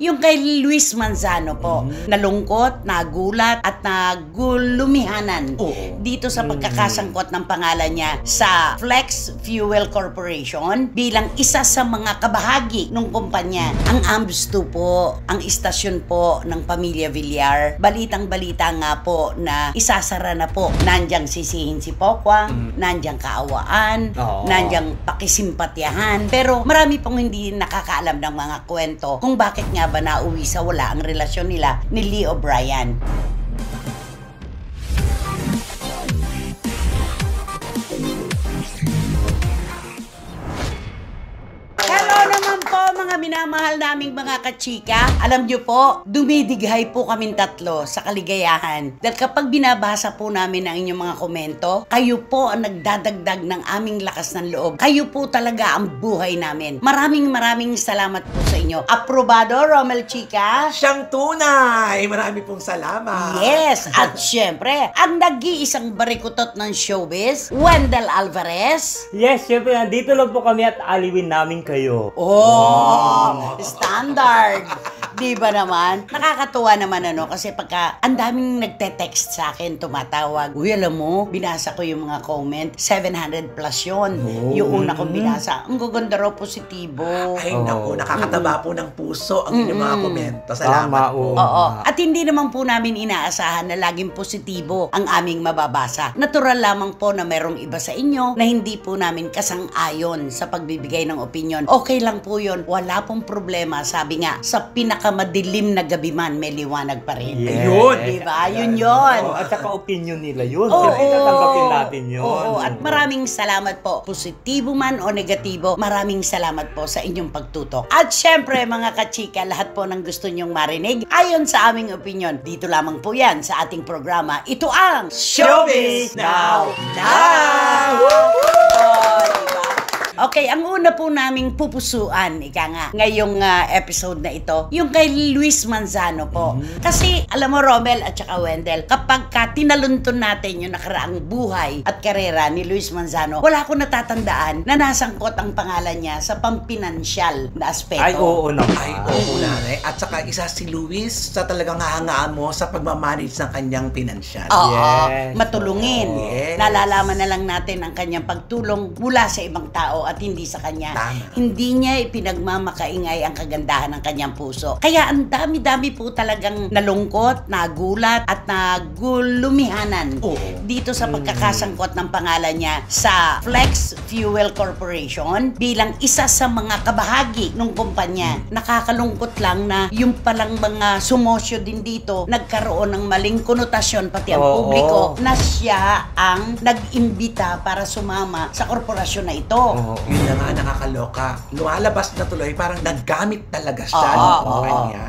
Yung kay Luis Manzano po, nalungkot, nagulat, at nagulumihanan dito sa pagkakasangkot ng pangalan niya sa Flex Fuel Corporation bilang isa sa mga kabahagi ng kumpanya. Ang AMBS-2 po, ang istasyon po ng Pamilya Villar, balitang-balita nga po na isasara na po. Nandiyan sisihin si Pokwang, nandiyan kaawaan, nandiyan pakisimpatyahan, pero marami pong hindi nakakaalam ng mga kwento kung bakit nga ba nauwi sa wala ang relasyon nila ni Lee O'Brien. Mga minamahal naming mga kachika, alam nyo po, dumidighay po kaming tatlo sa kaligayahan. Dahil kapag binabasa po namin ang inyong mga komento, kayo po ang nagdadagdag ng aming lakas ng loob. Kayo po talaga ang buhay namin. Maraming salamat po sa inyo. Aprobado, Romel Chika? Siyang tunay! Marami pong salamat. Yes! At syempre, ang nag-iisang barikutot ng showbiz, Wendell Alvarez. Yes, syempre, nandito lang po kami at aliwin namin kayo. Standard. Di ba naman? Nakakatuwa naman kasi pagka ang daming nagte-text sa akin, tumatawag. Uy, alam mo, binasa ko yung mga comment, 700 plus yun. Yung una kong binasa, ang gaganda raw, positibo. Ay, naku, nakakataba po ng puso ang inyong mga komento. Salamat po. At hindi naman po namin inaasahan na laging positibo ang aming mababasa. Natural lamang po na merong iba sa inyo na hindi po namin kasang-ayon sa pagbibigay ng opinion. Okay lang po yun. Wala pong problema. Sabi nga, sa pinakamadilim na gabi man, may liwanag pa rin. Yes. Ayun. Diba? Yun yun. At saka opinion nila yun. Siyempre, tatanggapin natin yun. At maraming salamat po. Positibo man o negatibo, maraming salamat po sa inyong pagtutok. At syempre, mga kachika, lahat po ng gusto nyong marinig, ayon sa aming opinion, dito lamang po yan sa ating programa. Ito ang Showbiz Now! Okay, ang una po naming pupusuan, ika nga, ngayong episode na ito, yung kay Luis Manzano po. Kasi, alam mo, Romel at saka Wendell, kapag tinaluntun natin yung nakaraang buhay at karera ni Luis Manzano, wala akong natatandaan na nasangkot ang pangalan niya sa pampinansyal na aspeto. Ay, oo naman. Ay, oo, nanay. At saka isa si Luis sa talagang hahangaan mo sa pagmamanage ng kanyang pinansyal. Oo, matulungin. Yes. Nalalaman na lang natin ang kanyang pagtulong mula sa ibang tao at hindi sa kanya. Tama. Hindi niya ipinagmamakaingay ang kagandahan ng kanyang puso. Kaya ang dami-dami po talagang nalungkot, nagulat, at nagulumihanan dito sa pagkakasangkot ng pangalan niya sa Flex Fuel Corporation bilang isa sa mga kabahagi ng kumpanya. Nakakalungkot lang na yung palang mga sumosyo din dito nagkaroon ng maling konotasyon pati ang publiko na siya ang nag-imbita para sumama sa korporasyon na ito. Yun na nga, nakakaloka. Lumalabas na tuloy, parang naggamit talaga siya ng kumpanya.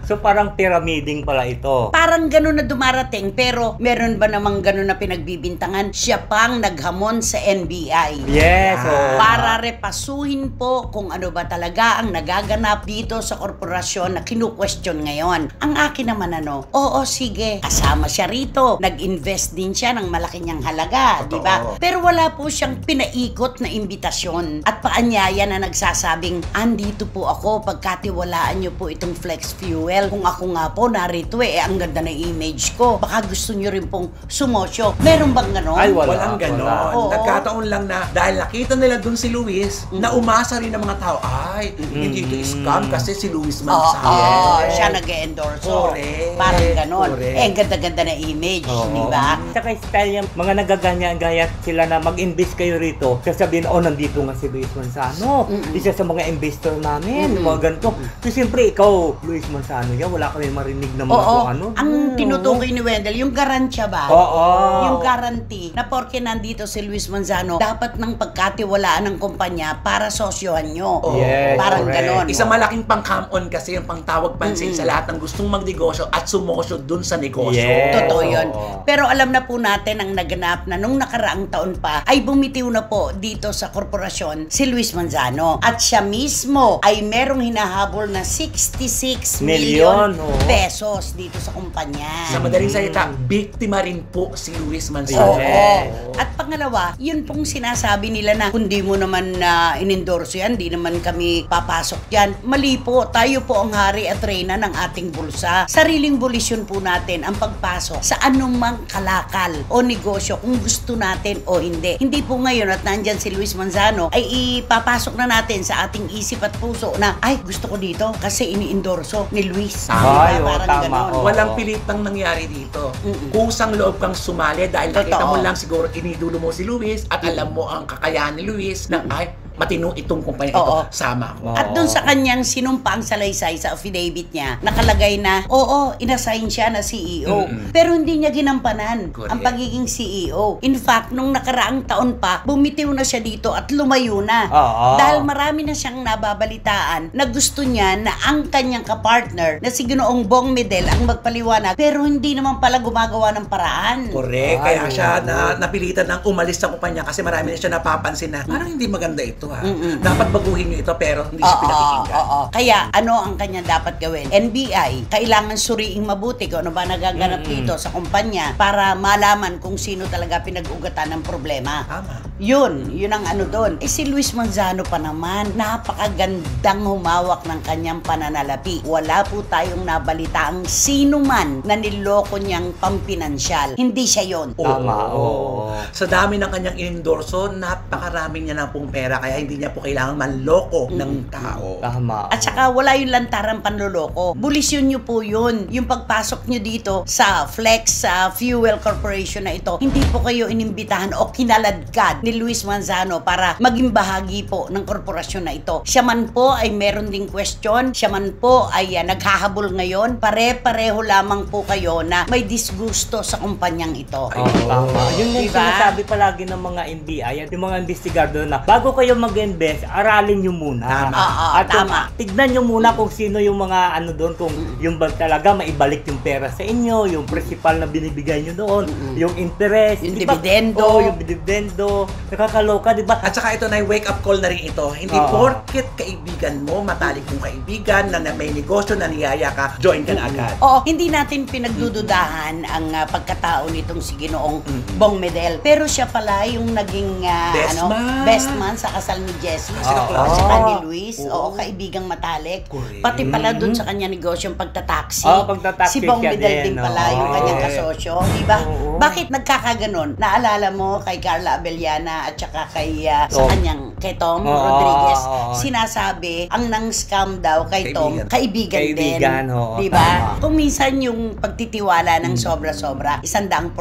So parang pyramiding pala ito. Parang ganun na dumarating, pero meron ba namang ganun na pinagbibintangan? Siya pang naghamon sa NBI. Yes. Para repasuhin po kung ano ba talaga ang nagaganap dito sa korporasyon na kinu-question ngayon. Ang akin naman oo, sige, kasama siya rito. Nag-invest din siya ng malaki niyang halaga, di ba? Pero wala po siyang pinaikot na imbitasyon at paanyaya na nagsasabing, andito po ako, pagkatiwalaan niyo po itong Flex Fuel. Kung ako nga po narito ang ganda na image ko. Baka gusto niyo rin pong sumosyo. Meron bang ganon? Ay, Walang ganon. Nagkataon lang na dahil nakita nila dun si Luis, na umasa rin ng mga tao, ay, hindi ito scam kasi si Luis Manzano. Siya nag-endorse. Correct. Parang ganon. Correct. Ang ganda-ganda na image, di ba? Saka style niya, mga nagaganyan-gaya sila na mag-invest kayo rito. Sasabihin, nandito nga si Luis Manzano. Isa sa mga investor namin. Mga ganito. So, siyempre, ikaw, Luis Manzano, wala kami marinig na mga kung ano. Ang tinutukoy ni Wendell, yung garantiya ba? Yung guarantee na porke nandito si Luis Manzano, dapat ng pagkatiwalaan ng kumpanya para sosyohan nyo. Yes, parang correct. ganon. Isang malaking pang-come-on kasi yung pangtawag pansin sa lahat ng gustong magnegosyo at sumosyo dun sa negosyo. Yes. Totoo yun. Pero alam na po natin ang naganap na nung nakaraang taon pa ay bumitiw na po dito sa korporasyon si Luis Manzano. At siya mismo ay merong hinahabol na 66 million Milyon, pesos dito sa kumpanya. Sa madaling salita, biktima rin po si Luis Manzano. Oo. Yes. At pangalawa, yun pong sinasabi nila na kung di mo naman inendorso yan, di naman kami papasok yan. Mali po, tayo po ang hari at reyna ng ating bulsa. Sariling bolisyon po natin ang pagpasok sa anumang kalakal o negosyo kung gusto natin o hindi. Hindi po ngayon at nandyan si Luis Manzano ay ipapasok na natin sa ating isip at puso na ay gusto ko dito kasi ini-endorso ni Luis. Ay, oo, Parang tama, ganon. oo. Walang pilitang nangyari dito. Kusang loob kang sumali dahil nakita Totoo. mo lang siguro inidulo mo si Luis at alam mo ang kakayahan ni Luis na ay matino itong kumpanya ito. Oo. Sama ako. At doon sa kanyang sinumpaang salaysay sa affidavit niya, nakalagay na, oo, inassign siya na CEO. Pero hindi niya ginampanan Correct. ang pagiging CEO. In fact, nung nakaraang taon pa, bumitiw na siya dito at lumayo na. Oo. Dahil marami na siyang nababalitaan na gusto niya na ang kanyang kapartner na si Ginoong Bong Medel ang magpaliwanag, pero hindi naman pala gumagawa ng paraan. Correct. Ay, Kaya siya oo. napilitan ng umalis sa kumpanya kasi marami na siya napapansin na parang hindi maganda ito ha. Dapat baguhin niyo ito pero hindi siya pinakikinggan. Oo. Kaya ano ang kanya dapat gawin? NBI, kailangan suriing mabuti kung ano ba nagaganap dito sa kumpanya para malaman kung sino talaga pinag-ugatan ng problema. Tama. Yun ang ano doon. Eh si Luis Manzano pa naman, napakagandang humawak ng kanyang pananalapi. Wala po tayong nabalitaang sino man na niloko niyang pampinansyal. Hindi siya yon. Tama, oo. Sa dami ng kanyang inendorso, napakaraming niya na pong pera kaya hindi niya po kailangan manloko ng tao. Tama. At saka wala yung lantarang panloloko. Bulisyon nyo po yun. Yung pagpasok nyo dito sa Flex Fuel Corporation na ito, hindi po kayo inimbitahan o kinaladkad ni Luis Manzano para maging bahagi po ng korporasyon na ito. Siya man po ay meron ding question. Siya man po ay naghahabol ngayon. Pare-pareho lamang po kayo na may disgusto sa kumpanyang ito. Oo, tama. Yun yung Diba? sinasabi palagi ng mga NBI at yung mga investigador na bago kayo mag-invest, aralin nyo muna. Tama. Oo, At tama. tignan nyo muna kung sino yung mga ano doon, kung yung bag talaga maibalik yung pera sa inyo, yung principal na binibigay nyo doon, yung interest, Yung di ba? dividendo. Oo, yung dividendo. Nakakaloka, di ba? At saka ito na wake up call na rin ito. Hindi Oo. porket kaibigan mo, matalik mong kaibigan na may negosyo na niyaya ka, join ka na agad. Oo, hindi natin pinagdududahan ang pagkatao nitong si Ginoong Bong Medel. Pero siya pala yung naging best man sa kasal ni Jessie. Oo. Saka ni Luis. Oo, kaibigang matalik. Correct. Pati pala dun sa kanya negosyong pagtataksi. Oo, pagtataksi Si Bong siya Medel din, din pala oo. yung kanyang kasosyo. Diba? Oo. Bakit nagkakaganon? Naalala mo kay Carla Abellana at saka kay sa kanyang kay Tom Oo, Rodriguez. oo. Sinasabi, ang nang-scam daw kay Tom, kaibigan din. Kaibigan, oo, Diba? tama. Kung minsan yung pagtitiwala ng sobra-sobra, 100%,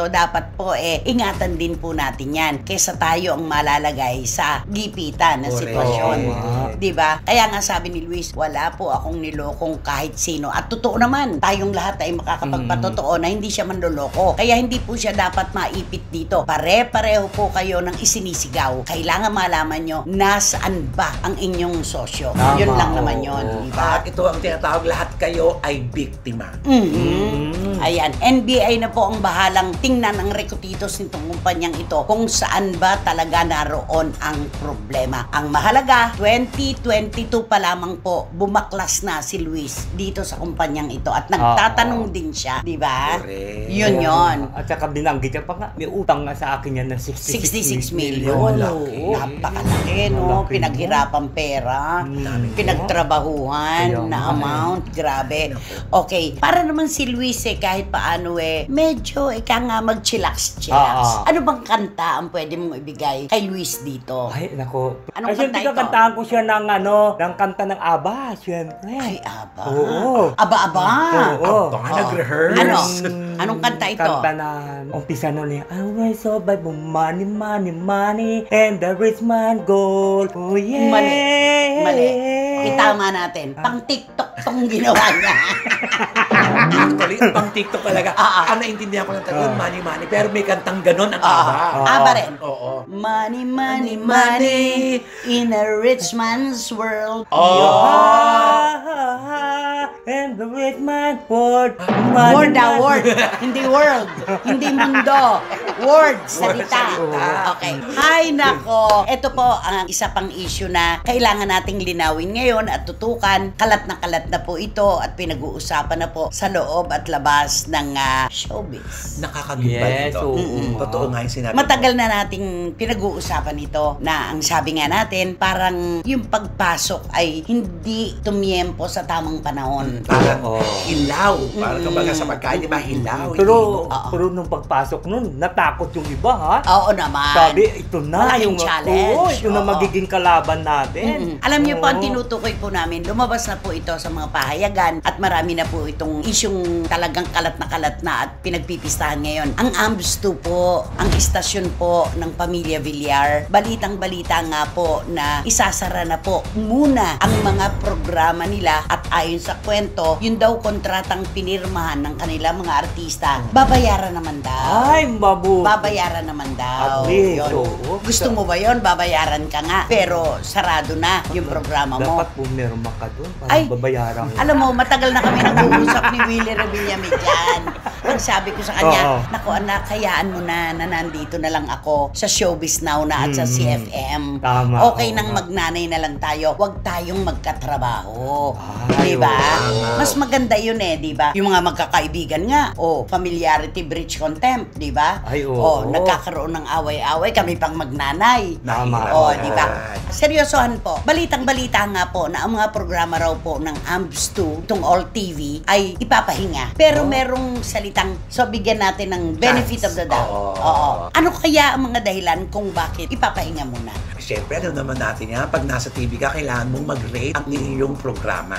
dapat po ingatan din po natin yan. Kesa tayo ang malalagay sa gipitan na Correct. sitwasyon. Correct. Diba? Kaya nga sabi ni Luis, wala po akong nilokong kahit sino. At totoo naman, tayong lahat ay makakapagpatotoo na hindi siya manloloko. Kaya hindi po siya dapat maipit dito. Pare-pareho po kayo ng isinisigaw. Kailangan malaman nyo, nasaan ba ang inyong sosyo? Tama, Yun lang naman oo. yun. Diba? At ito ang tinatawag, lahat kayo ay biktima. Ayan, NBI na po ang bahalang tingnan ang rekutitos nitong kumpanyang ito kung saan ba talaga naroon ang problema. Ang mahalaga, 2022 pa lamang po, bumaklas na si Luis dito sa kumpanyang ito at nagtatanong din siya, di ba? Correct. Yun yon. At saka binanggit niya pa nga, may utang nga sa akin yan na 66 million. Malaki. Napakalaki, no? Malaki, Pinaghirapan pera, pinagtrabahuhan Kaya na nga, amount. Grabe. Okay, para naman si Luis kahit paano medyo ika nga mag-chillax-chillax. Ano bang kanta ang pwede mong ibigay kay Luis dito? Ay, nako. Anong Ay, siyempre kanta ito? kakantahan ko siya ng ng kanta ng ABBA, siyempre. Ay, aba. Oo. Aba-aba. Oo. Baka nag-rehearse. Ano? Anong kanta ito? Kanta na umpisa nun I will survive with money, money, money, and the rich man gold. Oh yeah. Mali. Itama natin. Pang TikTok tong ginawa niya. Actually, pang TikTok talaga. Ang naintindihan ko ng tagon, money, money. Pero may kantang ganon ang aba. Aba rin. Oo. Money, money, money in a rich man's world. Oh. And man, word. Word na, word. Hindi world. Hindi mundo. Word, salita. Okay. Hay nako. Ito po ang isa pang issue na kailangan nating linawin ngayon at tutukan. Kalat na po ito at pinag-uusapan na po sa loob at labas ng showbiz. Nakakagimbal ito. Totoo nga yung sinabi Matagal na nating pinag-uusapan ito na ang sabi nga natin, parang yung pagpasok ay hindi tumiyempo sa tamang panahon. Parang hilaw. Parang kumbaga sa pagkain, di ba? Hilaw. Pero nung pagpasok nun, natakot yung iba, ha? Oo naman. Sabi, ito na Malaking yung challenge. ito na magiging kalaban natin. Alam niyo po, ang tinutukoy po namin, lumabas na po ito sa mga pahayagan at marami na po itong isyong talagang kalat na at pinagpipistahan ngayon. Ang AMBS 2 po, ang istasyon po ng Pamilya Villar, balitang-balita nga po na isasara na po muna ang mga programa nila at ayon sa kwento, yun daw kontratang pinirmahan ng kanila mga artista, babayaran naman daw. Ay, mabuti. Babayaran naman daw. At least, Yun. oo. Gusto mo ba yon? Babayaran ka nga. Pero sarado na yung programa mo. Dapat pumirma ka doon para Ay, babayaran mo. Alam mo, matagal na kami nag-uusap ni Willie Revillame dyan. Ang sabi ko sa kanya, Oo. naku anak, hayaan mo na nandito na lang ako sa Showbiz Now na at sa CFM. Tama, Okay oo nang nga. magnanay na lang tayo. Huwag tayong magkatrabaho. Ay, Diba? oo. Mas maganda yun diba? Yung mga magkakaibigan nga, familiarity breach contempt, diba? Ay, oo. Nagkakaroon ng away-away, kami pang magnanay. Tama. Di ba? Seryosohan po. Balitang-balita nga po na ang mga programa raw po ng AMBS 2, itong All TV, ay ipapahinga. Pero merong salitang, so bigyan natin ng benefit of the doubt. Oo. Ano kaya ang mga dahilan kung bakit ipapahinga muna? Siyempre, ano naman natin yan, pag nasa TV ka, kailangan mong mag-rate ang iyong programa.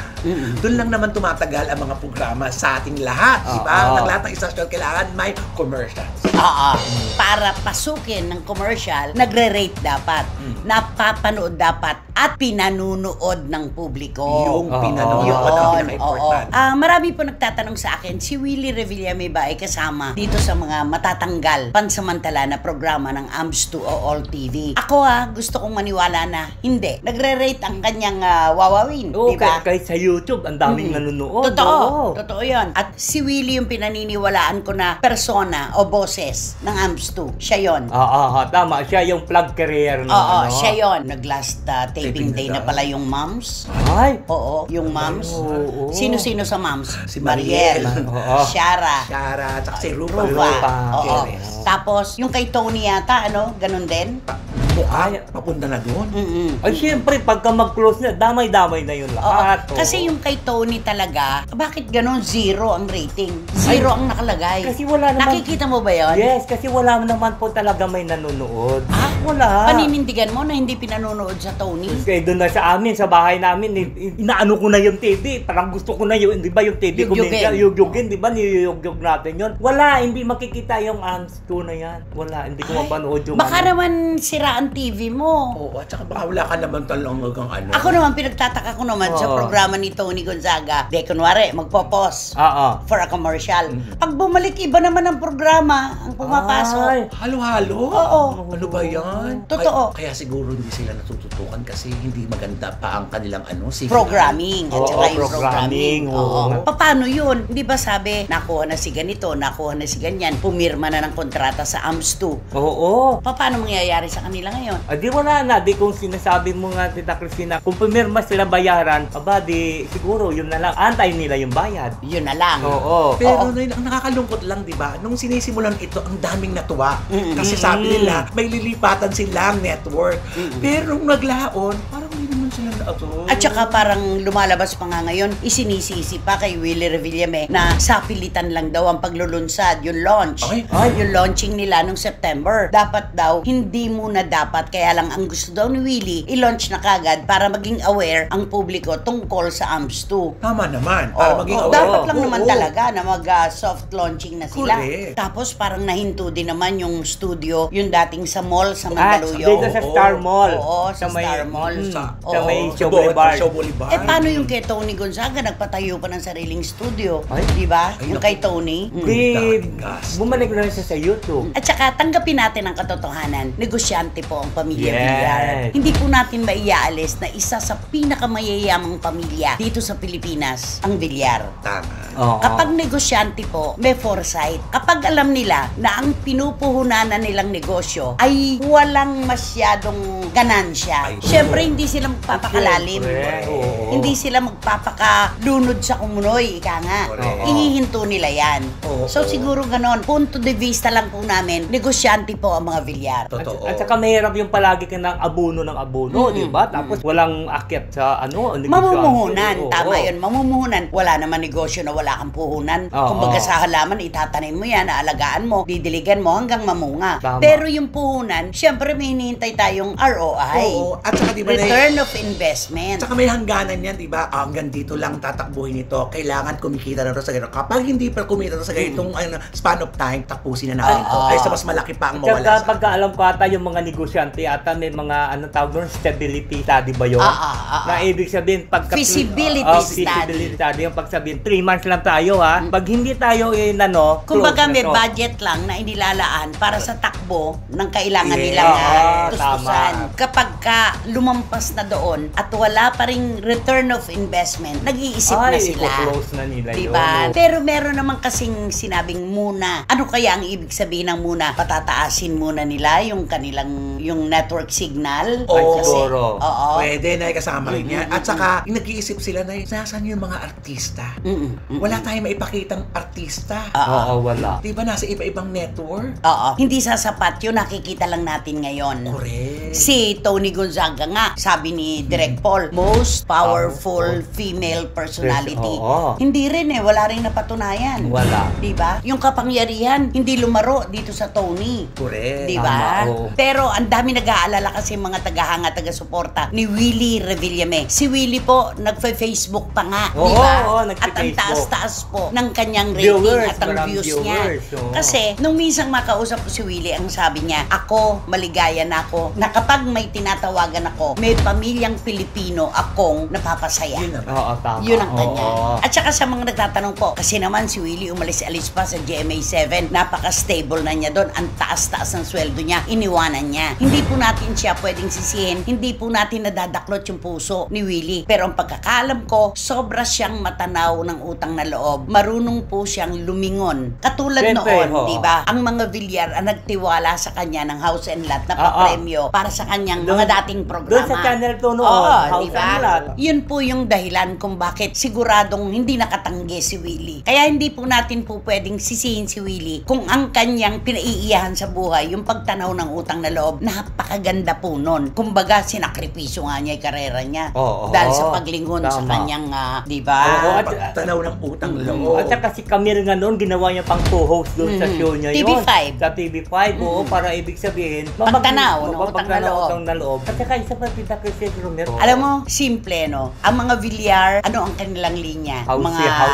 Doon lang naman tumatagal ang mga programa sa ating lahat, di ba? Ng lahat ng istasyon, kailangan may commercials. Oo. Para pasukin ng commercial, nagre-rate dapat. Napapanood dapat at pinanunood ng publiko. Yung pinanonood ang pinaka-importante. Marami po nagtatanong sa akin, si Willie Revillame ba ay kasama dito sa mga matatanggal pansamantala na programa ng AMBS 2 o All TV? Ako gusto kong maniwala na hindi. Nagre-rate ang kanyang wawawin, Oo, di ba? kahit sa YouTube, ang daming nanonood. Totoo. Oo. Totoo yun. At si Willie yung pinaniniwalaan ko na persona o boses ng AMBS 2. Siya yun. Tama. Siya yung plug career. Oo, siya yun. Nag-last taping day na na pala yung moms. Ay, Oo, yung moms. Oo. Sino-sino sa moms? Si Mariel. Oo. Shara. Shara, tsaka si Rupa. Rufa. Oo. Perez. Tapos, yung kay Tony yata, ganun din? Mukha, papunta na doon. Ay, siyempre, pagka mag-close na, damay-damay na yun lahat. Oo. Kasi yung kay Tony talaga, bakit ganun? 0 ang rating. 0 ang nakalagay. Kasi wala naman. Nakikita mo ba yun? Yes, kasi wala naman po talaga may nanonood. Wala. Paninindigan mo na hindi pinanonood sa Tony? Kaya doon na sa amin, sa bahay namin, inaano ko na yung TV. Parang gusto ko na yung, di ba yung TV ko minsan, yugyugin, di ba, niyugyug natin yun. Wala, hindi makikita yung AMBS 2 na yan. Wala, hindi ko mapanood yung Baka naman sira ang TV mo. Oo, at saka baka wala ka naman talagang Ako naman, pinagtataka ko naman sa programa ni Tony Gonzaga. De, kunwari, magpo-pause for a commercial. Pag bumalik, iba naman ang programa ang pumapasok. Ay. halo-halo? Oo. Ano ba yan? Totoo. Kaya siguro hindi sila natututukan kasi hindi maganda pa ang kanilang signal. Programming. At saka yung programming. Oo. Paano yun? Hindi ba sabi, nakuha na si ganito, nakuha na si ganyan, pumirma na ng kontrata sa AMBS 2. Oo. Paano mangyayari sa kanila ngayon? Di wala na. Di kung sinasabi mo nga, Tita Cristina, kung pumirma sila bayaran, di siguro yun na lang. Antay nila yung bayad. Yun na lang. Oo. Pero ang nakakalungkot lang, di ba? Nung sinisimulan ito, ang daming natuwa. Kasi sabi nila, may lilipatan silang network. Pero nung naglaon, parang hindi naman sila na-absorb. At saka parang lumalabas pa nga ngayon, isinisisi pa kay Willie Revillame na sapilitan lang daw ang paglulunsad, yung launch. Yung launching nila nung September. Dapat daw, hindi muna dapat, kaya lang ang gusto daw ni Willie, i-launch na kagad para maging aware ang publiko tungkol sa AMBS 2. Tama naman, para maging Dapat lang naman talaga na mag-soft launching na sila. Correct. Tapos parang nahinto din naman yung studio, yung dating sa mall sa Mandaluyong. Dito sa Star Mall. Oo, sa Star Mall. Sa Oo. may Show Boulevard. Show Boulevard. Paano yung kay Tony Gonzaga? Nagpatayo pa ng sariling studio. Ay. Di ba? Ay, Yung naku. kay Tony. Bumalik na rin siya sa YouTube. At saka tanggapin natin ang katotohanan, negosyante po ang pamilya Yes. Villar. Hindi po natin maiaalis na isa sa pinakamayayamang pamilya dito sa Pilipinas, ang Villar. Tama. Oo. Kapag negosyante po, may foresight. Kapag alam nila na ang pinupuhunanan nilang negosyo ay walang masyadong ganansya, Ay, syempre hindi sila magpapakalalim. Siyempre, oo. Hindi sila magpapakalunod sa kumunoy, ika nga. Correct. Ihihinto nila yan. Oo. So siguro ganon, punto de vista lang po namin, negosyante po ang mga Villar. Totoo. At saka mahirap yung palagi ka ng abono, di ba? Tapos walang akyat sa negosyante. Mamumuhunan, Oo. tama yun, mamumuhunan. Wala naman negosyo na wala kang puhunan. Oo. Kumbaga sa halaman, itatanim mo yan, aalagaan mo, didiligan mo hanggang mamunga. Tama. Pero yung puhunan, syempre may hinihintay tayong ROI. Oo. At saka di ba Return of investment. Tsaka may hangganan yan, di ba? Hanggang dito lang tatakbuhin ito. Kailangan kumikita na rin sa ganito. Kapag hindi pa kumita na sa ganitong span of time, tapusin na natin ito. Oo. Kaysa mas malaki pa ang Tsaka mawala sa pagkaalam ko ata yung mga negosyante ata may mga tawag doon, stability study ba yun? Na ibig sabihin pagka Feasibility feasibility study yung pagsabihin 3 months lang tayo ha. Pag hindi tayo Kumbaga close may na to. budget lang na inilalaan para sa takbo ng kailangan Yes. nilang Oo, tustusan. tama. Kapag ka lumampas na doon at wala pa ring return of investment, nag-iisip na sila. close na nila Diba? yun. Pero meron naman kasing sinabing muna. Ano kaya ang ibig sabihin ng muna? Patataasin muna nila yung kanilang yung network signal? Oo. Siguro. Oo. Pwede na kasama rin yan. At saka, nag-iisip sila na, nasaan yung mga artista? Wala tayong maipakitang artista. Oo, wala. Di ba nasa iba-ibang network? Oo. Hindi sasapat yun. Nakikita lang natin ngayon. Correct. Si Tony Gonzaga nga, sabi ni Direk Paul, most powerful female personality. Oo. Hindi rin wala rin napatunayan. Wala. Diba? Yung kapangyarihan, hindi lumaro dito sa Tony. Correct. Diba? Tama, oo. Pero ang dami nag-aalala kasi mga tagahanga, taga-suporta ni Willie Revillame. Si Willie po, nagfa-Facebook pa nga. Oo, diba? oo, At ang nagfa-Facebook. taas-taas po ng kanyang rating Viewers, at ang maraming views viewers, niya. oo. Kasi, nung minsan makausap ko si Willie, ang sabi niya, ako, maligaya na ako, na kapag may tinatawagan ako, may pamilyang Pilipino akong napapasaya. Yun na ba? Oo, tama. Yun ang kanya. Oo. At saka sa mga nagtatanong po, kasi naman si Willie umalis-alis pa sa GMA7, napaka-stable na niya doon, ang taas-taas ng sweldo niya, iniwanan niya. Hindi po natin siya pwedeng sisihin, hindi po natin nadadaklot yung puso ni Willie. Pero ang pagkakaalam ko, sobra siyang matanaw ng utang na loob. Marunong po siyang lumingon. Katulad Siyempre, noon, oo. di ba? Ang mga Villar ang nagtiwala sa kanya ng House and Lot na papremyo para sa kanyang mga dating programa. Doon sa Channel 2 noon, Oo, House diba? and Lot. Yun po yung dahilan kung bakit siguradong hindi nakatanggi si Willie. Kaya hindi po natin po pwedeng sisihin si Willie kung ang kanyang pinaiiyahan sa buhay, yung pagtanaw ng utang na loob, napakaganda po nun. Kumbaga, sinakripisyo nga niya yung karera niya. Oo. Dahil sa paglingon sa Tama. kanyang, di ba? Oo, at- Pagtanaw ng utang loob. At saka si Camille nga noon, ginawa niya pang co-host doon sa show niya yun. TV5. Sa TV5, oo, para ibig sabihin, Pagtanaw ng utang na loob. utang na loob. At saka isa pa Tita Crisette Romero. Alam mo, simple, no? Ang mga Villar, ano ang kanilang linya? House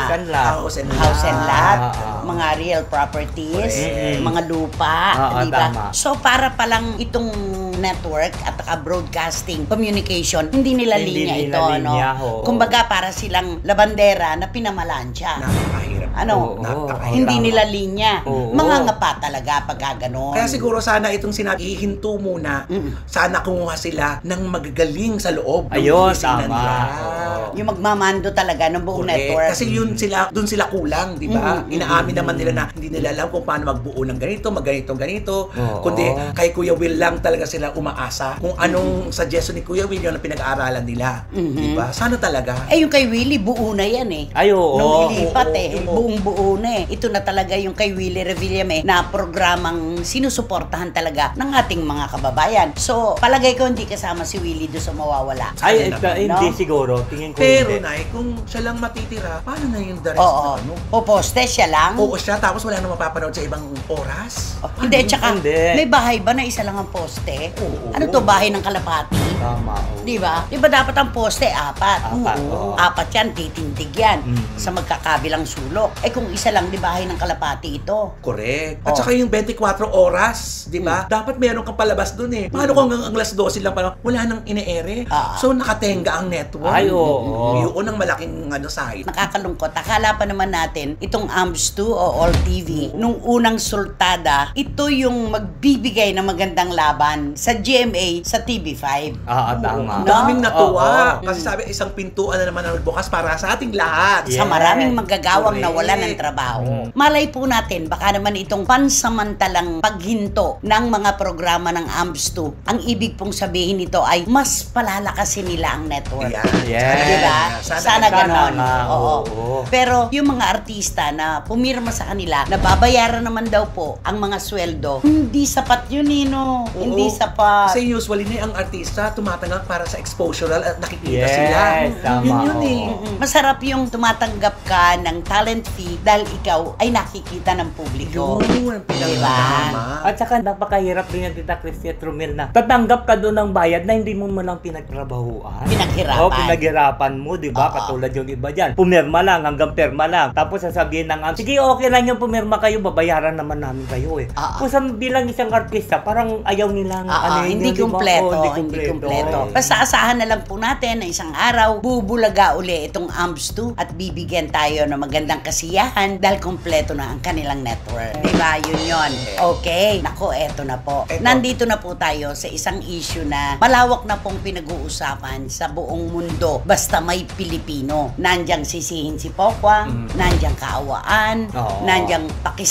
and Lot. House and Lot, Ah. mga real properties, Correct. mga lupa, di ba? tama. So para pa lang itong network at saka broadcasting communication, hindi nila Hindi linya nila ito, linya, no? oo. Kumbaga para silang labandera na pinamalansya. Napakahirap. Ano? Napakahirap. Hindi nila linya. Oo. Mga ngapa talaga pagka ganon. Kaya siguro sana itong sinabi, ihinto muna. Sana kumuha sila ng magagaling sa loob. ng Ayun, opisina tama. nila. Oo. Yung magmamando talaga ng buong Correct. network. Kasi yun sila, doon sila kulang, di ba? Inaamin naman nila na hindi nila alam kung paano magbuo ng ganito, ganito. Oo. Kundi kay Kuya Will lang talaga sila umaasa kung anong suggestion ni Kuya Will yung pinag-aaralan nila. Di ba? Sana talaga. Eh yung kay Willie, buo na yan eh. Ay, oo. Nung ilipat oo. buong buo na eh. Ito na talaga yung kay Willie Revillame na programang sinusuportahan talaga ng ating mga kababayan. So, palagay ko hindi kasama si Willie doon sa mawawala. Ay, Sana hindi no? siguro. Tingin ko Pero, hindi. Nay, kung siya lang matitira, paano na yung the rest Oo. na ano? O poste siya lang. Oo siya, tapos wala na mapapanood sa ibang oras? Hindi, tsaka Hindi. may bahay ba na isa lang ang poste? Oo. Ano to, bahay ng kalapati? Tama. Oo. Di ba? Di ba dapat ang poste, apat? Apat, Oo. oo. Apat yan, titindig yan. Mm. Sa magkakabilang sulok. Eh kung isa lang, di bahay ng kalapati ito? Correct. At Oh. saka yung 24 oras, di ba? Dapat meron kang palabas dun eh. Paano kung ang alas 12 lang pala, wala nang ine-ere? Ah. So nakatenga ang network. Ay, oo. Yun ang malaking side. Nakakalungkot. Akala pa naman natin, itong AMS2 o All TV, nung unang sultada, ito yung magbibigay ng magandang laban sa GMA sa TV5. Tama. Ang daming natuwa. Oo. Kasi sabi, isang pintuan na naman ang nagbukas para sa ating lahat. Yeah. Sa maraming manggagawang Correct. nawala ng trabaho. Malay po natin, baka naman itong pansamantalang paghinto ng mga programa ng AMS2, ang ibig pong sabihin nito ay mas palalakasin nila ang network. Yan. Yes. Diba? Sana ganon. nga, Oo. oo. Pero yung mga artista na pumirma sa kanila, nababayaran naman daw po ang mga sweldo, hindi sapat yun, Nino. Oo. Hindi sapat. Kasi usually na ang artista tumatanggap para sa exposural at nakikita Yes, sila. tama. Yun eh. Masarap yung tumatanggap ka ng talent fee dahil ikaw ay nakikita ng publiko. Yun, ang pinagmamahal. At saka napakahirap din yan, Tita Christy at Romel, na tatanggap ka doon ng bayad na hindi mo man pinagtrabahuan. Pinaghirapan. Oo, pinaghirapan mo, di ba? Oo. Katulad yung iba dyan. Pumirma lang, hanggang perma lang. Tapos sasabihin ng sige, okay lang yung pumirma kayo, babayaran naman namin kayo eh. Oo. Kung sa bilang isang artista, parang ayaw nilang Hindi yun, di ba? kumpleto, Oo, hindi kumpleto. Oo. Basta asahan na lang po natin na isang araw, bubulaga uli itong AMS2 at bibigyan tayo ng magandang kasiyahan dahil kumpleto na ang kanilang network. Diba? Yun yun. Okay. Nako, eto na po. Eto. Nandito na po tayo sa isang issue na malawak na pong pinag-uusapan sa buong mundo. Basta may Pilipino. Nandiyan sisihin si Pokwang, nandiyan kaawaan, Oo. nandiyan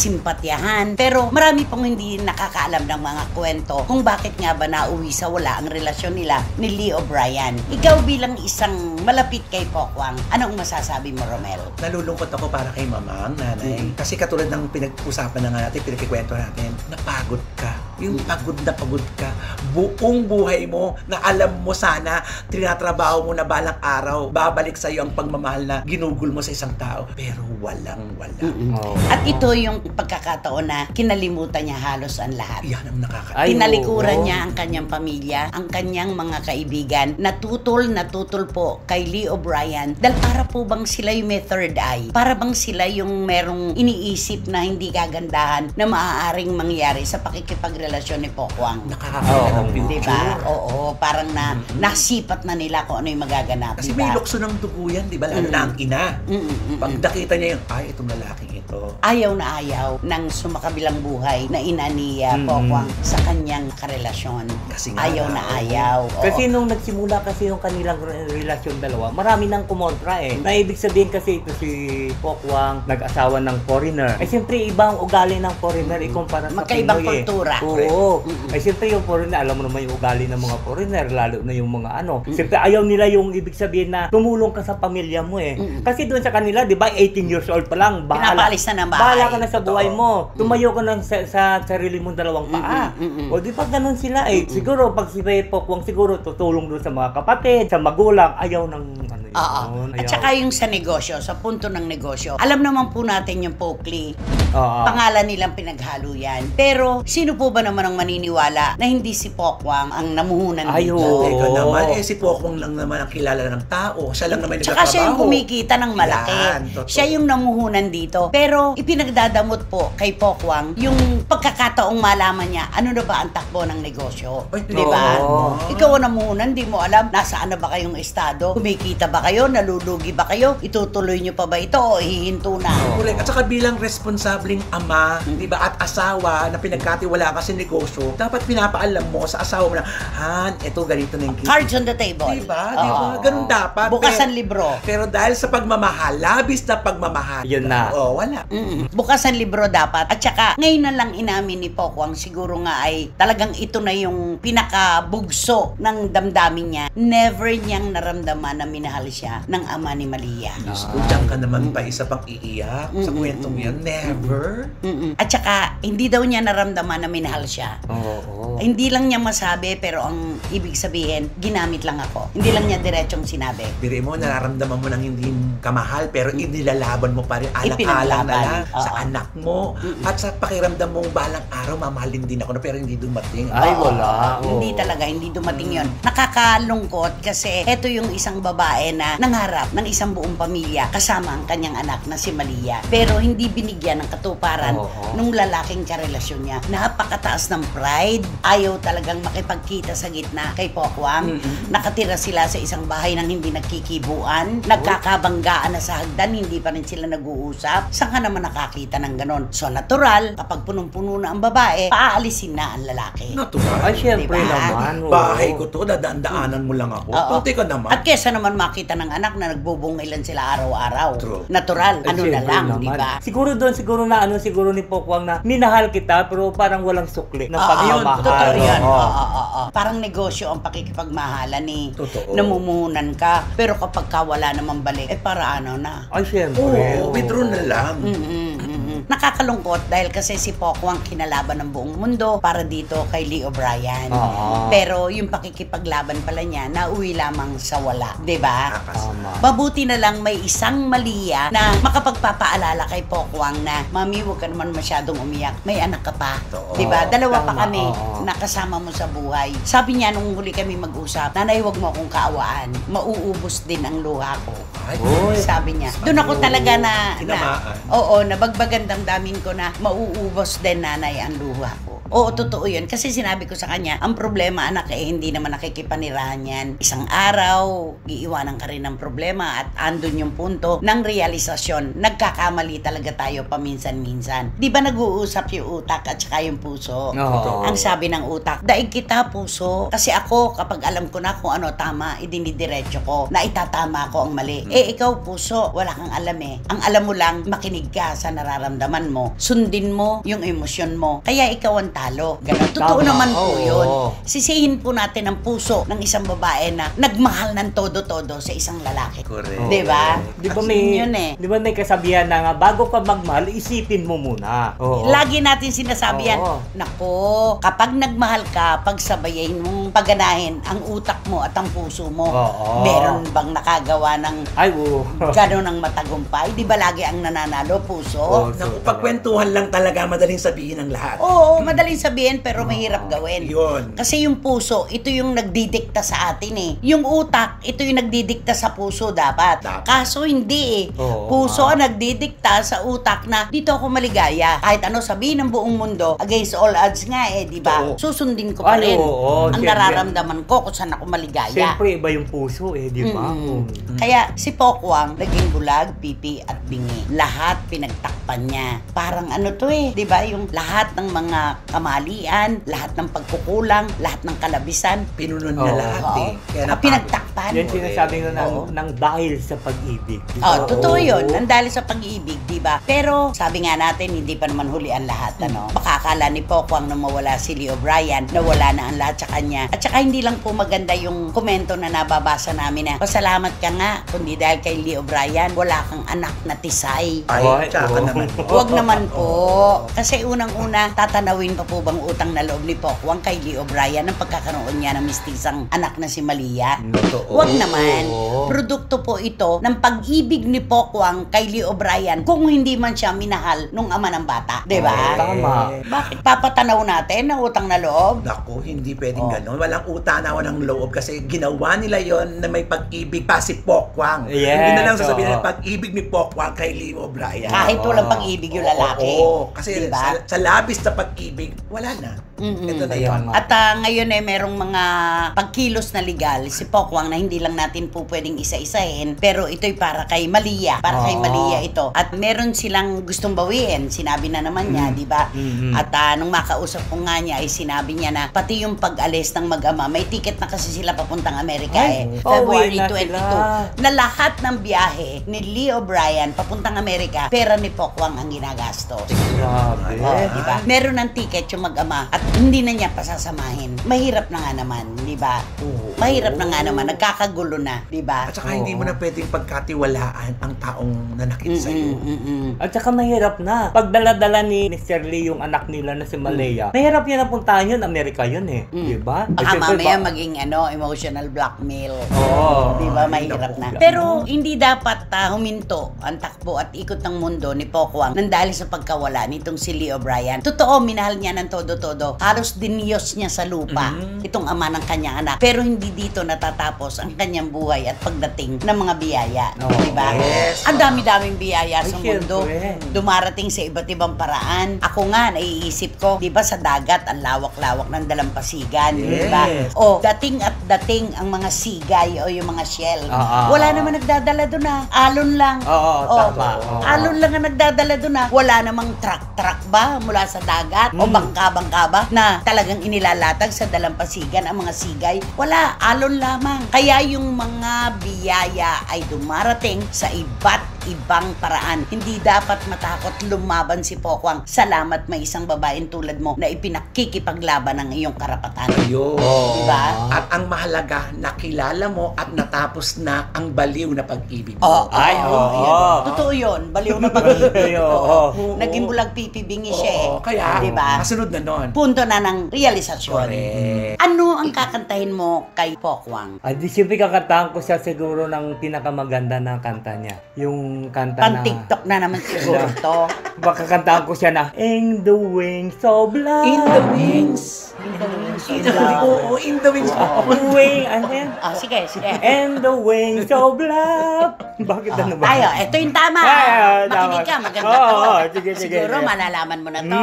pakisimpatyahan. Pero marami pong hindi nakakaalam ng mga kwento kung bakit nga ba nauwi sa wala ang relasyon nila ni Lee O'Brien. Ikaw bilang isang malapit kay Pokwang, anong masasabi mo, Romel? Nalulungkot ako para kay mama, nanay. Kasi katulad ng pinag-usapan na nga natin, pinagkikwento natin, napagod ka. Yung pagod na pagod ka. Buong buhay mo na alam mo sana, tinatrabaho mo na balang araw, babalik sa'yo ang pagmamahal na ginugol mo sa isang tao. Pero walang-wala. Oo. At ito yung pagkakataon na kinalimutan niya halos ang lahat. Yan ang Ay, Tinalikuran oo. niya ang kanyang pamilya, ang kanyang mga kaibigan. Natutol po kay Lee O'Brien dahil para po bang sila yung may third eye? Para bang sila yung merong iniisip na hindi kagandahan na maaaring mangyari sa pakikipagrelasyon ni Pokwang? Nakakakita ng Oo. future. Diba? Oo, parang nasipat na nila kung ano yung magaganap. Kasi diba? may lukso ng dugo yan, di ba? Lalo na ang ina. Pag nakita niya yung, ay, itong lalaking ito. Ayaw na ayaw ng sumakabilang buhay na ina ni Pokwang sa kanyang karelasyon. Kasi nga, ayaw na ayaw. Oo. Kasi nung nagsimula kasi yung kanilang relasyon dalawa, marami nang kumontra eh. Na ibig sabihin kasi ito si Pokwang, nag-asawa ng foreigner. Ay siyempre ibang ugali ng foreigner ikumpara sa Magkaibang Pinoy kultura. Oo. Ay siyempre yung foreigner, alam mo naman yung ugali ng mga foreigner, lalo na yung mga ano. Siyempre ayaw nila yung ibig sabihin na tumulong ka sa pamilya mo eh. Kasi doon sa kanila, di ba, 18 years old pa lang, Pinapaalis na ng bahay. bahala ka na sa buhay mo. Tumayo ka na sa sarili mong dalawang paa. O di ba ganun sila eh. Siguro pag si Pokwang siguro tutulong doon sa mga kapatid, sa magulang, ayaw ng ano yun. Oo. At Ayaw. saka yung sa negosyo, sa punto ng negosyo, alam naman po natin yung Pokli. Oo. Pangalan nilang pinaghalo yan. Pero, sino po ba naman ang maniniwala na hindi si Pokwang ang namuhunan Ay, dito? oo. Teka naman, si Pokwang lang naman ang kilala ng tao. Siya lang naman Tsaka siya yung kumikita ng malaki. Yan, totoo. Siya yung namuhunan dito. Pero ipinagdadamot po kay Pokwang yung pagkakataong malaman niya ano na ba ang takbo ng negosyo. Ay, Di ba? oo. Ikaw ang namuhunan, di mo alam nasaan na ba kayong estado? Kumikita ba kayo? Nalulugi ba kayo? Itutuloy niyo pa ba ito o hihinto na? Correct. At saka bilang responsabling ama, di ba, at asawa na pinagkatiwala ka sa negosyo, dapat pinapaalam mo sa asawa mo na, Han, ito ganito na yung Cards on the table. Di ba? Di ba? Oo. Ganun dapat. Bukas Pero- ang libro. Pero dahil sa pagmamahal, labis na pagmamahal. Yun na. Wala. Bukas ang libro dapat. At saka, ngayon na lang inamin ni Pokwang, siguro nga ay talagang ito na yung pinakabugso ng damdamin niya. Never niyang naramdaman na minahal minahal siya ng ama ni Malia. Diyos ko, diyan ka naman pa isa pang iiyak sa kwentong yan. Never. At saka, hindi daw niya naramdaman na minahal siya. Oo. Hindi lang niya masabi, pero ang ibig sabihin, ginamit lang ako. Hindi lang niya diretsong sinabi. Biri mo, nararamdaman mo nang hindi kamahal, pero inilalaban mo pa rin alang-alang na lang Ipinaglaban. sa anak mo. At sa pakiramdam mong balang araw, mamahalin din ako na pero hindi dumating. Ay, Oo. wala. Oo. Hindi talaga, hindi dumating yon. Nakakalungkot kasi eto yung isang babae na nangarap ng isang buong pamilya kasama ang kanyang anak na si Malia. Pero hindi binigyan ng katuparan Oo. nung lalaking karelasyon niya. Napakataas ng pride. Ayaw talagang makipagkita sa gitna kay Pokwang. Nakatira sila sa isang bahay nang hindi nagkikibuan. Nagkakabanggaan na sa hagdan, hindi pa rin sila nag-uusap. Saan ka naman nakakita ng ganon? So natural, kapag punong-puno na ang babae, paaalisin na ang lalaki. Natural. Ay, syempre Diba? naman. oo. Bahay ko to, dadaan-daanan mo lang ako. Oo. Punti ka naman. At kesa naman makita ng anak na nagbubungilan sila araw-araw. True. Natural, Ay, ano na syempre lang, naman. di ba? Siguro doon, siguro ni Pokwang na minahal kita pero parang walang sukli na Oo, pagmamahal. totoo yan. Oo. Oo. Parang negosyo ang pakikipagmahalan eh. Totoo. Namumuhunan ka, pero kapag ka wala naman balik, para ano na. Ay, syempre. Oo, withdraw na lang. Nakakalungkot dahil kasi si Pokwang kinalaban ng buong mundo para dito kay Lee O'Brien. Oo. Pero yung pakikipaglaban pala niya, nauwi lamang sa wala. 'Di ba? Tama. Mabuti na lang may isang Malia na makapagpapaalala kay Pokwang na, Mami, huwag ka naman masyadong umiyak. May anak ka pa. Oo. 'Di ba? Dalawa pa Tama, kami oo. na kasama mo sa buhay. Sabi niya nung huli kami mag-usap, Nanay, huwag mo akong kaawaan. Mauubos din ang luha ko. Ay, Uy. Sabi niya. Doon ako talaga na Tinamaan. oo, nabagbagan damdamin ko na mauubos din, Nanay, ang luha ko. Oo, totoo yun. Kasi sinabi ko sa kanya, ang problema, anak, hindi naman nakikipanirahan yan. Isang araw, iiwanan ka rin ng problema at andun yung punto ng realisasyon. Nagkakamali talaga tayo paminsan-minsan. Di ba nag-uusap yung utak at saka yung puso? Oo. Ang sabi ng utak, daig kita, puso. Kasi ako, kapag alam ko na kung ano tama, idinidiretso ko, na itatama ko ang mali. Ikaw, puso, wala kang alam eh. Ang alam mo lang, makinig ka sa nararamdaman mo. Sundin mo yung emosyon mo. Kaya ikaw ang talo. Ganun. Totoo Tama. naman po Oo. yun. Sisihin po natin ang puso ng isang babae na nagmahal ng todo-todo sa isang lalaki. Correct. Di ba? Di ba Kasi may, yun eh. di ba may kasabihan na nga, bago ka magmahal, isipin mo muna. Oo. Lagi natin sinasabi yan, Oo. nako, kapag nagmahal ka, pagsabayin mong paganahin ang utak mo at ang puso mo. Oo. Meron bang nakagawa ng Ay, oo. gano'n ng matagumpay? Di ba lagi ang nananalo, puso? Oo. Naku, pagkwentuhan lang talaga, madaling sabihin ang lahat. Oo, madaling sabihin pero mahirap gawin. Yun. Kasi yung puso, ito yung nagdidikta sa atin eh. Yung utak, ito yung nagdidikta sa puso dapat. Kaso hindi eh. Oo, Puso ang nagdidikta sa utak na dito ako maligaya. Kahit ano sabihin ng buong mundo, against all odds nga eh, di ba? Oo. Susundin ko pa Ay, rin oo, ang siyempre. nararamdaman ko kung saan ako maligaya. Siyempre, iba yung puso eh, di ba? Kaya si Pokwang, naging bulag, pipi at bingi. Lahat pinagtakpan niya. Parang ano to eh, di ba? Yung lahat ng mga kamalian, lahat ng pagkukulang, lahat ng kalabisan. Pinunon Oo. na lahat eh. Kaya napagod. Pinagtakpan. Yan sinasabi ko Oo. ng dahil sa pag-ibig. di Oh, ba? totoo Oo. yun. Ang dahil sa pag-ibig, di ba? Pero sabi nga natin, hindi pa naman huli ang lahat, ano? Baka akala ni Pokwang na mawala si Lee O'Brien, nawala na ang lahat sa kanya. At saka hindi lang po maganda yung komento na nababasa namin na, pasalamat ka nga, kundi dahil kay Lee O'Brien, wala kang anak na tisay. Ay, tsaka Oo. naman. Huwag naman po. Kasi unang-una, tatanawin pa po bang utang na loob ni Pokwang kay Lee O'Brien ang pagkakaroon niya ng mistisang anak na si Malia? Totoo. Huwag naman. Oo. Produkto po ito ng pag-ibig ni Pokwang kay Lee O'Brien kung hindi man siya minahal nung ama ng bata. Diba? Tama. Bakit papatanaw natin ng utang na loob? Naku, hindi pwedeng Oh. ganon. Walang utana, walang loob kasi ginawa nila yon na may pag-ibig pa si Pokwang. Yes, Hindi na lang sasabihin oo. na pag-ibig ni Pokwang kay Lee O'Brien. Kahit walang pag-ibig yung lalaki. Oo, kasi Diba? sa labis na pag-ibig, wala na. Ito na Kaya yun. nga. At ngayon merong mga pagkilos na legal si Pokwang na hindi lang natin po pwedeng isa-isahin, pero ito'y para kay Malia. Para kay Oo. Malia ito. At meron silang gustong bawiin. Sinabi na naman niya, di ba? At nung makausap ko nga niya, ay sinabi niya na pati yung pag-alis ng mag-ama, may ticket na kasi sila papuntang Amerika Ay, February pauwi na 22. sila. Na lahat ng biyahe ni Lee O'Brien papuntang Amerika, pera ni Pokwang ang ginagastos. Grabe. Oh, di ba? Meron ng ticket yung mag-ama at hindi na niya pasasamahin. Mahirap na nga naman, di ba? Oo. Mahirap na nga naman. nagkakagulo na, di ba? At saka hindi mo na pwedeng pagkatiwalaan ang taong nanakit sa'yo. At saka mahirap na. Pag dala-dala ni Shirley yung anak nila na si Malaya, mahirap yan na puntahan yun. Amerika yun eh. Diba? Baka mamaya maging emotional blackmail. Oo. Di ba? Mahirap na. Pero hindi dapat huminto ang takbo at ikot ng mundo ni Pokwang nang dahil sa pagkawala nitong si Lee O'Brien. Totoo, minahal niya ng todo-todo. Halos diniyos niya sa lupa itong ama ng kanyang anak. Pero hindi dito natatapos ang kanyang buhay at pagdating ng mga biyaya. Di ba? Yes. Ang dami-daming biyaya sa mundo. syempre. Dumarating sa iba't ibang paraan. Ako nga, naiisip ko, di ba sa dagat, ang lawak-lawak ng dalampasigan. Di ba? Yes. O, dating at dating ang mga sigay o yung mga shell. Wala naman nagdadala doon na. Alon lang. Tama. Alon lang ang nagdadala doon na. Wala namang truck ba mula sa dagat o bangka-bangka ba na talagang inilalatag sa dalampasigan ang mga sigay. Wala. Alon lamang. Kaya yung mga biyaya ay dumarating sa iba't ibang paraan. Hindi dapat matakot lumaban si Pokwang. Salamat may isang babaeng tulad mo na ipinakikipaglaban ng iyong karapatan. Ayun. Diba? At ang mahalaga, nakilala mo at natapos na ang baliw na pag-ibig mo. Totoo yun. Baliw na pag-ibig. Naging bulag pipibingi siya eh. Kaya, diba? kasunod na nun. Punto na ng realisasyon. Correct. Ano ang kakantahin mo kay Pokwang? Di siyempre kakantahan ko siya siguro ng pinakamaganda na kanta niya. Yung kanta na... Pan-TikTok na naman siguro to. Kakantahan ko siya na In the wings of love. In the wings. In the wings of In the love. Oo, in the wings. Wing, and then... Sige. And the wings of love. Bakit ano ba? Tayo, ito yung tama. Makinig ka, maganda to. Sige. Siguro malalaman mo na to.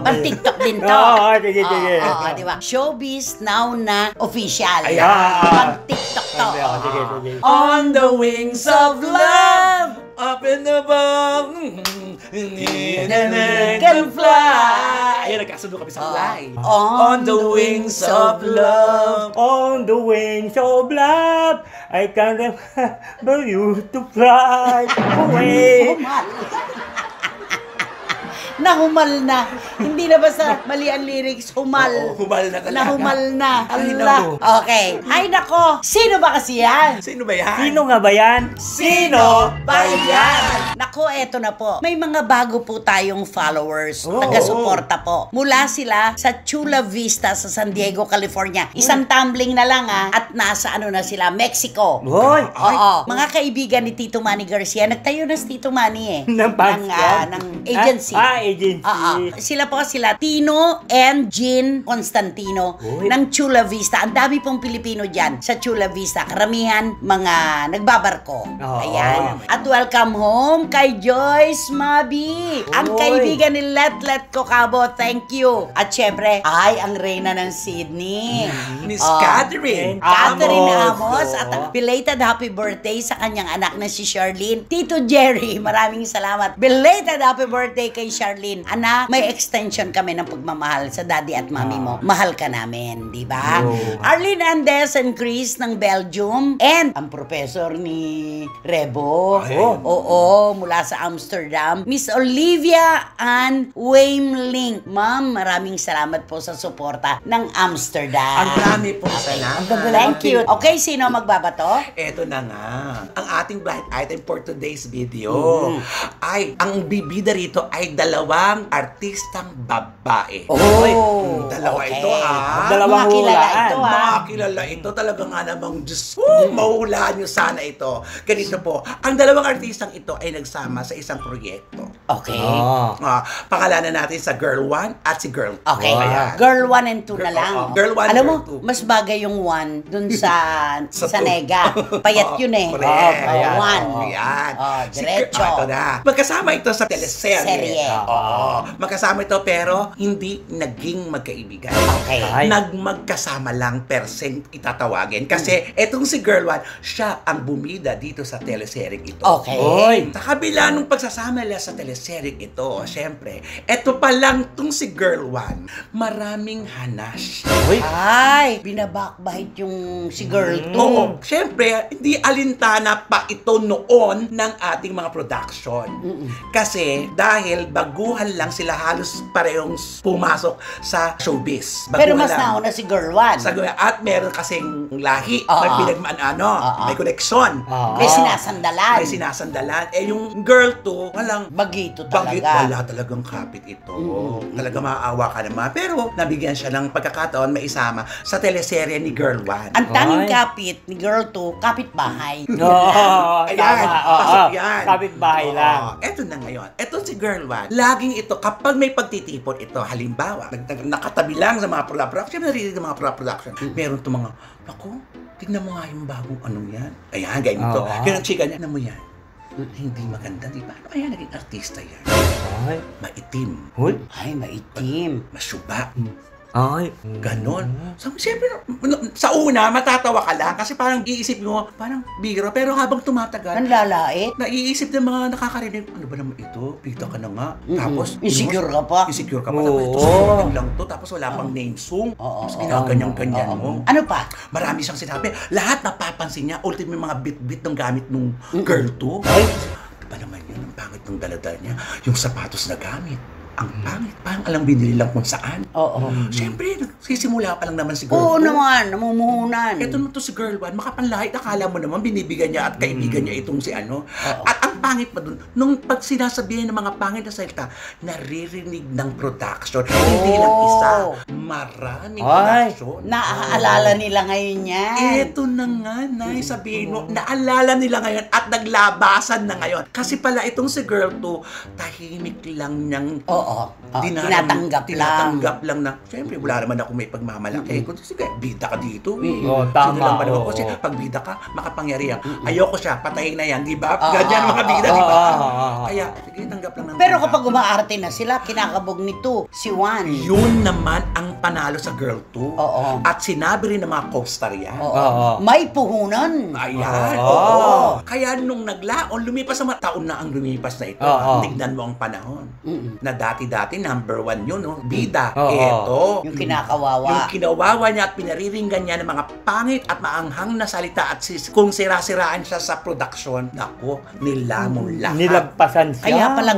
Pan-TikTok din to. Sige. Diba? Showbiz now na official. Ayan. Pan-TikTok to. Sige. On the wings of love, up in the above, can fly. Ayun, nagkasundo kami sa fly. On the wings of love. On the wings of love, I can remember you to fly away. Nahumal na. Hindi na basta mali ang lyrics, humal. Humal na talaga. Nahumal na. Ay, Allah. naku. Okay. Ay, nako. Sino ba kasi yan? Sino ba yan? Sino nga ba yan? Sino ba yan? Nako, eto na po. May mga bago po tayong followers. Taga-suporta po. Mula sila sa Chula Vista sa San Diego, California. Isang tumbling na lang at nasa na sila, Mexico. Hoy! Oo. Mga kaibigan ni Tito Manny Garcia. Nagtayo na si Tito Manny Ng ng agency. Agency. Sila Tino and Jean Constantino ng Chula Vista. Ang dami pong Pilipino dyan sa Chula Vista. Karamihan mga nagbabarko. Ayan. At welcome home kay Joyce Mabi. Ang kaibigan ni Let Cocabo. Thank you. At syempre, ang reyna ng Sydney. Miss Catherine. Catherine Amos. At belated happy birthday sa kanyang anak na si Charlene. Tito Jerry, maraming salamat. Belated happy birthday kay Charlene. Anak, may extension kami ng pagmamahal sa daddy at mami mo. Mahal ka namin, di ba? Arlene Andes and Chris ng Belgium. And ang professor ni Rebo. Oo, mula sa Amsterdam. Miss Olivia Ann Waimling. Ma'am, maraming salamat po sa suporta ng Amsterdam. Ang dami pong salamat. Thank you. Okay, sino magbabato? Eto na nga. Ang ating blind item for today's video ay, ang bibida rito ay dalawang artistang babae. Dalawa okay. ito Dalawang Mga kilala hulaan. ito Mga kilala ito, talaga nga namang Diyos, mahulaan nyo sana ito. Ganito po, ang dalawang artistang ito ay nagsama sa isang proyekto. Okay. Pangalanan natin sa Girl 1 at si Girl 2. Okay. Ayan. Girl 1 and 2 na lang. Girl 1, Alam mo, Girl 2. mas bagay yung 1 dun sa Sa two. Nega. Payat yun eh. Correct. Ayan. 1. Ayan. Diretso. Ito na. Magkasama ito sa teleserye. Serye. Magkasama ito pero hindi naging magkaibigan. Okay. Magkasama lang percent itatawagin. Kasi etong si Girl 1, siya ang bumida dito sa teleserye ito. Okay. Hoy! Sa kabila nung pagsasama nila sa teleserye, teleserye ito, syempre, eto pa lang tong si Girl One, maraming hanas. Uy. Ay, binabakbahit yung si girl to. Oo, syempre, hindi alintana pa ito noon ng ating mga production. Kasi dahil baguhan lang sila, halos parehong pumasok sa showbiz. Baguhan Pero mas lang. nauna si girl one. At meron kasing lahi, Oo. may may koneksyon. Oo. May sinasandalan. May sinasandalan. Eh yung girl to, walang Bagito bagit, talaga. wala talagang kapit ito. Talaga maaawa ka naman. Pero nabigyan siya ng pagkakataon maisama sa teleserye ni Girl One. Ang tanging Ay. kapit ni girl to, kapitbahay. Oo, Ayan, tama. pasok Oo, yan. kapitbahay Oo, lang. Eto na ngayon. Eto si Girl One. Laging ito, kapag may pagtitipon ito, halimbawa, nakatabi lang sa mga production, naririnig ng mga production, meron itong mga, ako, tignan mo nga yung bagong anong yan. Ayan, ganito. Oo. Kaya ang chika niya, ano mo yan? Hindi maganda, di ba? Ano kaya naging artista yan? Ay. Maitim, Uy. Ay, maitim. masyuba, Ay. ganon. So, siyempre, sa una, matatawa ka lang kasi parang iisip mo, parang biro. Pero habang tumatagal, Ang lalait. naiisip ng mga nakakarinig, ano ba naman ito? Bigta ka na nga. Tapos, Insecure ka pa. Insecure ka pa. Oo. Tapos, ito supporting lang to. Tapos, wala pang name song. Oo, Tapos, oo. ginaganyan-ganyan mo. Ano pa? Marami siyang sinabi. Lahat napapansin niya. Ultimate mga bit-bit ng gamit nung girl to. Ay. Diba naman yun? Ang pangit ng daladal niya. Yung sapatos na gamit. Ang pangit. Parang alam binili lang kung saan. Oo. Siyempre, nagsisimula pa lang naman si girl Oo to. naman, namumuhunan. Ito naman to si Girl One, makapanlahit, akala mo naman binibigyan niya at kaibigan niya itong si ano. At ang pangit pa dun, nung pag sinasabihan ng mga pangit na salita, naririnig ng production. Hindi lang isa, maraming Ay. production. Naaalala nila ngayon yan. Ito na nga, Nay, sabihin mo, naalala nila ngayon at naglabasan na ngayon. Kasi pala itong si Girl to, tahimik lang niyang Oo. tinatanggap lang na, syempre, wala naman ako may pagmamalaki. Kung sige, bida ka dito. Oo, Sino tama, lang ba naman? oo. Kasi pag bida ka, makapangyarihan. Ayoko siya, patayin na yan, di ba? Ganyan mga bida, di ba? Kaya, sige, tanggap lang ng Pero bida. kapag umaarte na sila, kinakabog nito, si Juan. Yun naman ang panalo sa Girl 2. Oo. At sinabi rin ng mga co-star yan. Oo. May puhunan. Ayan, Oo. oo. Kaya nung naglaon, lumipas ang mga taon na ang lumipas na ito. Oo. Tignan mo ang panahon. Na dati-dati, number 1 yun, no? Bida. Oo. Ito. Yung kinakawawa. Yung kinawawa niya at pinariringgan niya ng mga pangit at maanghang na salita at kung sira-siraan siya sa production, naku, nilamon lahat. Nilagpasan siya. Kaya pala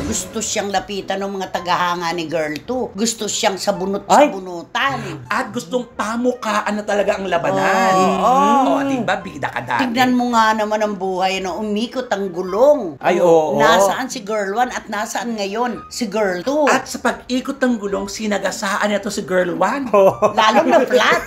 gusto siyang lapitan ng mga tagahanga ni Girl 2. Gusto siyang sabunutan. At gustong pamukaan na talaga ang labanan. Oo. Diba, bida ka dati. Tignan mo nga naman ang buhay na umikot ang gulong. Ay, oo. Nasaan si Girl 1 at nasaan ngayon si Girl 2? At sa pag-ikot ng gulong, sinagasaan niya to si Girl 1. Lalong na flat.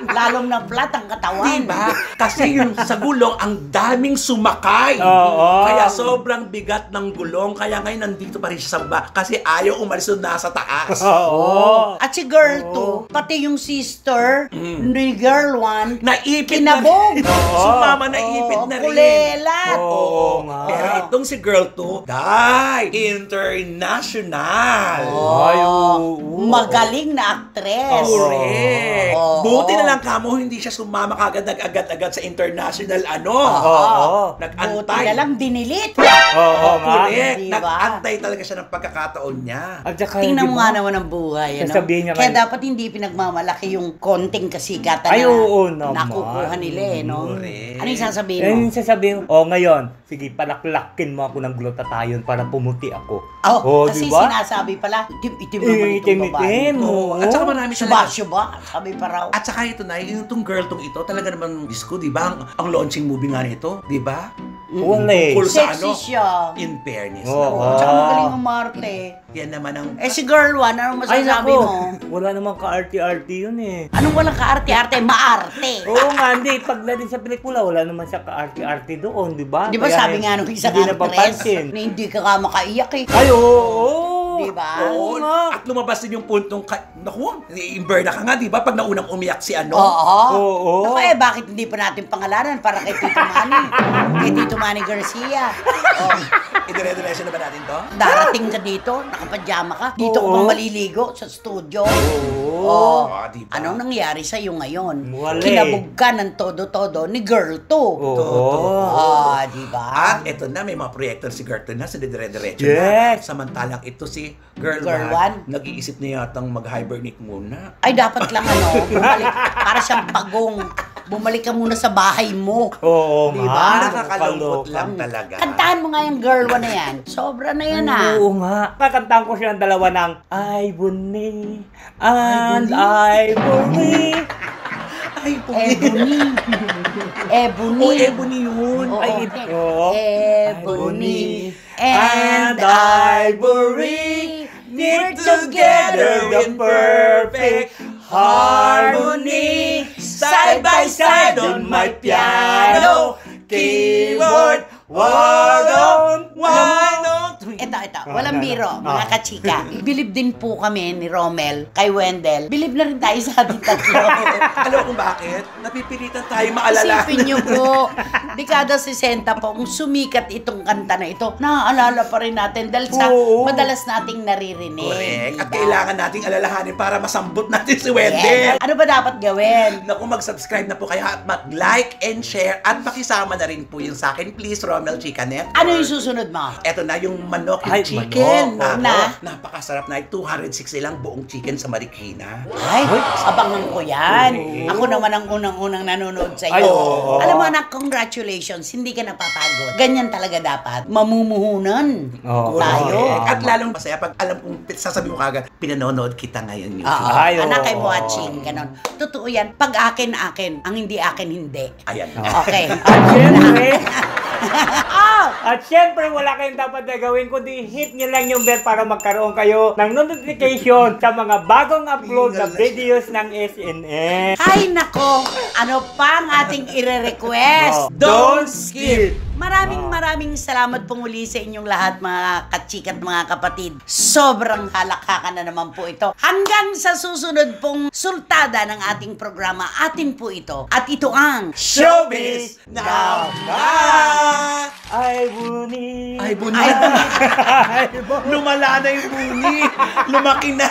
Lalong na flat ang katawan. Diba? Kasi yung sa gulong, ang daming sumakay. Oo. Kaya sobrang bigat ng gulong. Kaya ngayon nandito pa rin siya sa baba. Kasi ayaw umalis doon nasa taas. Oo. At si Girl 2, pati yung sister ni Girl 1, Naipit kinabog. na. Sumama naipit na rin. Kulelat. Oo nga. Pero itong si Girl 2, international. Ay, oo. Magaling na aktres. Correct. Oo. Buti na lang kamo hindi siya sumama kagad agad-agad sa international Oo. Buti Nag-antay. na lang dinilit. Oo nga. Correct. Diba? Nag-antay talaga siya ng pagkakataon niya. At saka, Tingnan mo di ba? nga naman ang buhay. Ano? Sasabihin niya Kaya ngayon- dapat hindi pinagmamalaki yung konting kasikatan Ay, na oo naman. nakukuha nila eh, no? Correct. Ano yung sasabihin Eh, mo? yung sasabihin, ngayon, sige, palaklakin mo ako ng glutathione para pumuti ako. Kasi di ba? sinasabi pala, itim naman itong babae. Itim-itim. Oo. At saka marami Syuba, sabi pa raw. At saka ito na, yung itong girl tong ito, talaga naman, disco, di ba? Ang launching movie nga nito, di ba? Wala eh. Tungkol sa Sexy ano? siya. In fairness. Oo. naman. Tsaka magaling umarte. Yan naman ang... Eh si Girl 1, anong Ay, masasabi nako. mo? Wala namang ka-arty-arty yun eh. Anong walang kaarte-arte? Maarte. Oo nga, hindi. Pagdating sa pelikula, wala naman siya ka-arty-arty doon, di ba? Di ba Kaya sabi nga nung isang hindi actress napapansin. na hindi ka nga makaiyak eh. Ay, oo. Di ba? Oo. At lumabas din yung puntong, naku, imberna ka nga, di ba? Pag naunang umiyak si ano. Oo. Naku, bakit hindi pa natin pangalanan para kay Tito Manny? Kay Tito Manny Garcia. Idire-diretso na ba natin to? Darating ka dito, nakapajama ka. Dito ka ba maliligo sa studio? Diba? Anong nangyari sa'yo ngayon? Wala Kinabog ka ng todo-todo ni Girl 2. Di ba? At eto na, may mga proyekto si Gertrude na, sa dire-diretso Yes. na. Samantalang ito si Girl Girl 1, one. nag-iisip na yatang mag-hibernate muna. Ay, dapat lang bumalik. Para siyang pagong. Bumalik ka muna sa bahay mo. Oo, Diba? nga. Nakakalungkot lang talaga. Kantahan mo nga yung Girl 1 na yan. Sobra na yan Oo nga. Kakantahan ko siya ng dalawa ng Ivory and Ivory. Ay, Ebony. Ebony. Oh, Ebony yun. Oo. Ay, oo. Ebony and Ivory knit together the perfect harmony. Side by side on my piano, keyboard, organ, Ito. Walang biro, mga kachika. Bilib din po kami ni Romel kay Wendell. Bilib na rin tayo sa ating tatlo. Alam mo kung bakit? Napipilitan tayo maalala. Isipin niyo po, dekada 60 po, kung sumikat itong kanta na ito, naaalala pa rin natin dahil sa madalas nating naririnig. Correct. At Diba? kailangan nating alalahanin para masambot natin si Wendell. Ano ba dapat gawin? Naku, mag-subscribe na po kayo at mag-like and share at pakisama na rin po yung sa akin, please, Romel Chikanet. Ano yung susunod mo? Eto na yung manok, yung Ay, chicken. manok. Na? Napakasarap na. 260 lang buong chicken sa Marikina. Ay, abangan ko yan. Ako naman ang unang-unang nanonood sa Ay, iyo. oo. Alam mo anak, congratulations. Hindi ka napapagod. Ganyan talaga dapat. Mamumuhunan Oo. tayo. At lalong masaya pag alam kong sasabi mo kagad, pinanonood kita ngayon. Oo. Ay, Anak, oo. I'm watching. Ganon. Totoo yan. Pag akin, akin. Ang hindi akin, hindi. Ayan. Okay. At syempre, at syempre, wala kayong dapat na gawin kundi hit nyo lang yung bell para magkaroon kayo ng notification sa mga bagong upload na videos ng SNN. Ay, nako. Ano pa ang ating ire-request? Don't skip! Maraming salamat po muli sa inyong lahat, mga kachikat, mga kapatid. Sobrang halakhakan na naman po ito. Hanggang sa susunod pong sultada ng ating programa, atin po ito. At ito ang Showbiz Now! Ay, Buni! Ay, buni. Lumala na yung buni. Lumaki na.